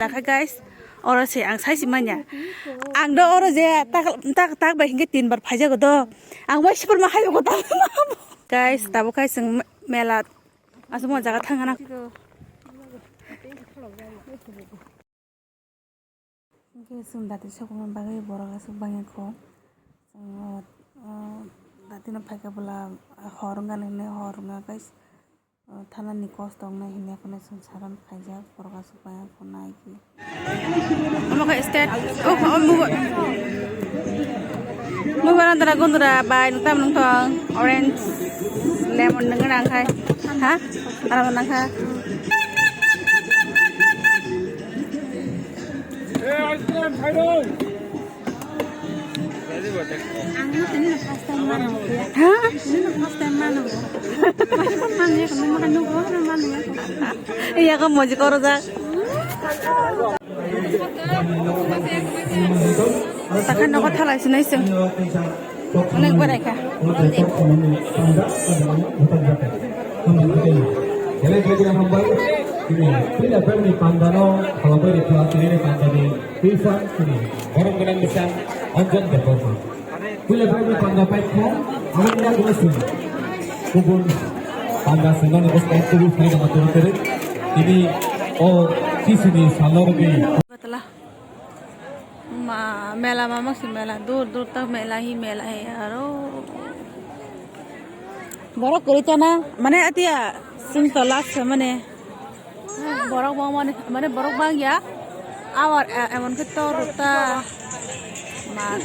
Naka guys, oro se ang sai simanya. Ang do oro je tak ba hinge 3 bar phaja godo. Ang wai sipur ma hayo godo. Guys, tabo kai sing mela asmo jaga thangana. Ke sum dati sokon bagai bora suk bangya ko. Dati na phaika bula horunga ne horunga guys. Thana ni cost dong na hine kone sansaran khaija porga supaya konai ki amaka start mo barandara gondura bai nutam nungtong orange lemon nang khai ha ara nang kha ice cream खाइदो Iya kamu mau jikoro za. Takkan aku thalai sinai sing. Onek berai ka. Tidak berani pandano kalau beri pelatih ini pandani bisa ini orang dengan besar onjat berkorban. Tidak berani pandai peko orang yang berhasil. Kubun pandai senang itu sekarang tubuh saya dengan turut ini sisi ini salur ini. Betulah. Mela mama sih mela dur tak mela hi aro. Borok kericana mana atia sing tolak mana. Borok bang mana borok bang ya awar emon kita ruta mat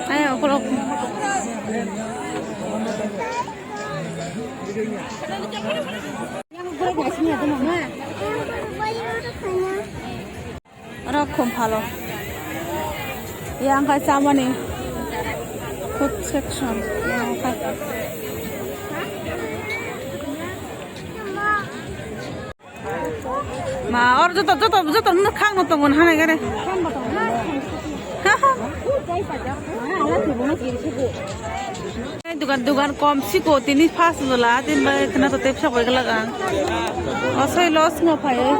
ayo kalau yang gue ngasihnya tuh mama orang kompalo yang kayak sama nih food section yang kayak ma or joto nu khang no tongon hane gare dugan kom siko tini fast dola tin ba kena to tepsa koi gala gang asai loss mo phaye